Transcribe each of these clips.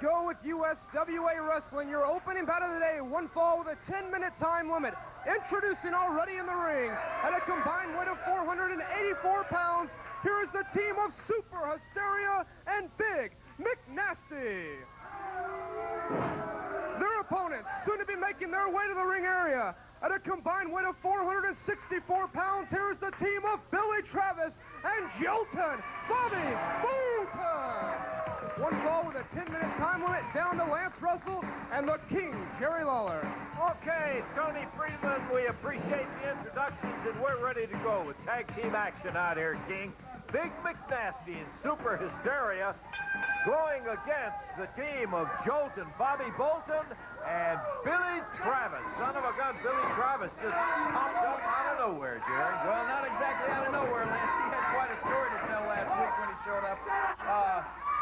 go with USWA Wrestling. Your opening bout of the day, one fall with a 10-minute time limit. Introducing already in the ring at a combined weight of 484 pounds, here is the team of Super Hysteria and Big McNasty. Their opponents, soon to be making their way to the ring area at a combined weight of 464 pounds, here is the team of Billy Travis and Bolton, Bobby Bolton. One fall with a 10-minute time limit down to Lance Russell and the King, Jerry Lawler. Okay, Tony Freeman, we appreciate the introductions, and we're ready to go with tag team action out here, King. Big McNasty and Super Hysteria going against the team of Bolton, Bobby Bolton, and Billy Travis. Son of a gun, Billy Travis just popped up out of nowhere, Jerry. Well, not exactly out of nowhere, Lance. He had quite a story to tell last week when he showed up.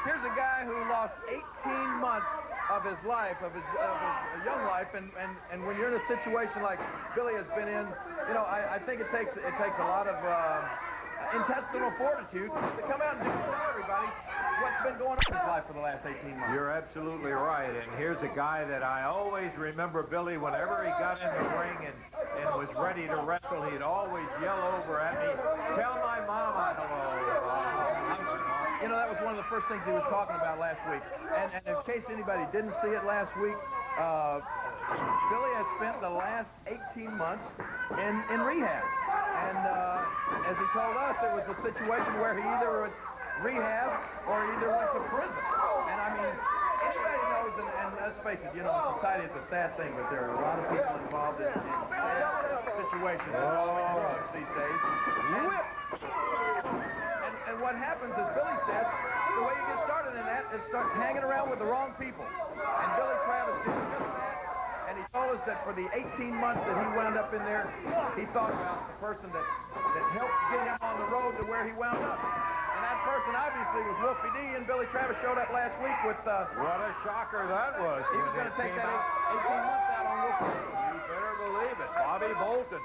Here's a guy who lost 18 months of his life, of his young life, and when you're in a situation like Billy has been in, you know, I think it takes a lot of intestinal fortitude to come out and just tell everybody what's been going on in his life for the last 18 months. You're absolutely right, and here's a guy that I always remember, Billy, whenever he got in the ring and was ready to wrestle, he'd always yell over at me, "Tell my mama hello." You know, that was one of the first things he was talking about last week. And in case anybody didn't see it last week, Billy has spent the last 18 months in rehab. And as he told us, it was a situation where he either would rehab or either went to prison. And I mean, anybody knows, and let's face it, you know, in society it's a sad thing, but there are a lot of people involved in sad situations involving drugs these days. And what happens is, Billy said, the way you get started in that is start hanging around with the wrong people. And Billy Travis did just that. And he told us that for the 18 months that he wound up in there, he thought about the person that helped get him on the road to where he wound up. And that person obviously was Wolfie D, and Billy Travis showed up last week with... what a shocker that was. He was going to take that 18 months out on Wolfie D. You better believe it. Bobby Bolton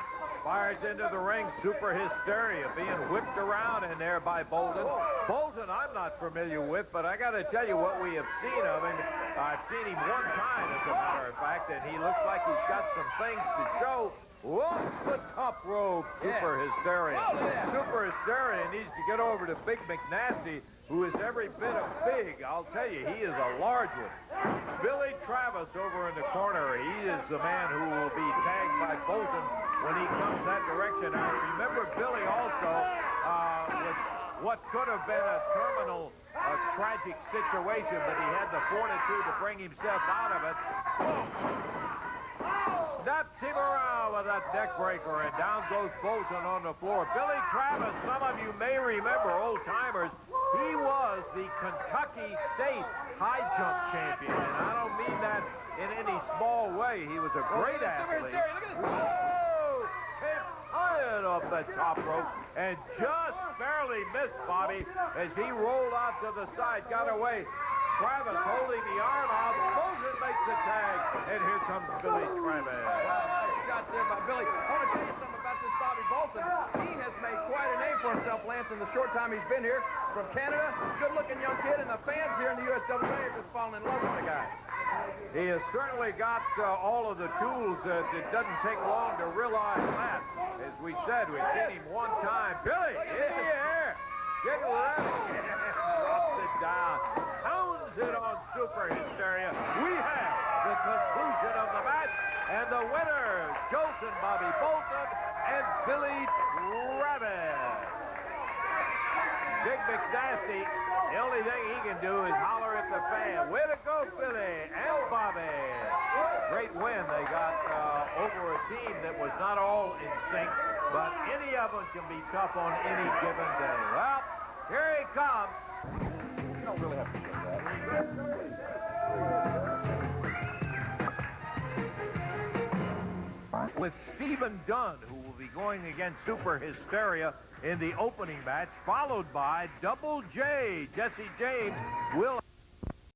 fires into the ring. Super Hysteria being whipped around in there by Bolton. Bolton I'm not familiar with, but I got to tell you what we have seen of him. I've seen him one time, as a matter of fact, and he looks like he's got some things to show. Whoa, the top rope, Super Hysteria. Super Hysteria needs to get over to Big McNasty, who is every bit of big. I'll tell you, he is a large one. Billy Travis over in the corner. He is the man who will be tagged by Bolton when he comes that direction. Now, remember, Billy also with what could have been a terminal, tragic situation, but he had the fortitude to bring himself out of it. Snaps him around with that neck breaker, and down goes Bolton on the floor. Billy Travis, some of you may remember, old-timers, he was the Kentucky State high jump champion, and I don't mean that in any small way. He was a great athlete. Whoa! Hit high off the top rope, and just barely missed Bobby as he rolled out to the side, got away. Travis holding the arm out. Bolton makes the tag, and here comes Billy Travis. Nice shot there by Billy. I want to tell you something about this Bobby Bolton. He has made quite a name for himself, Lance, in the short time he's been here. From Canada, good-looking young kid, and the fans here in the USWA are just falling in love with the guy. He has certainly got all of the tools. It doesn't take long to realize that. As we said, we've seen him one time. Billy, in the air. Jiggle it. Drops it down. Pounds it on Super Hysteria. We have the conclusion of the match. And the winners, Bolton, Bobby Bolton, and Billy Travis. Big McNasty, the only thing he can do is holler at the fan. Way to go, Billy and Bobby. Great win. They got over a team that was not all in sync, but any of them can be tough on any given day. Well, here he comes. You don't really have to say that. With Stephen Dunn, who will be going against Super Hysteria in the opening match, followed by Double J. Jesse James will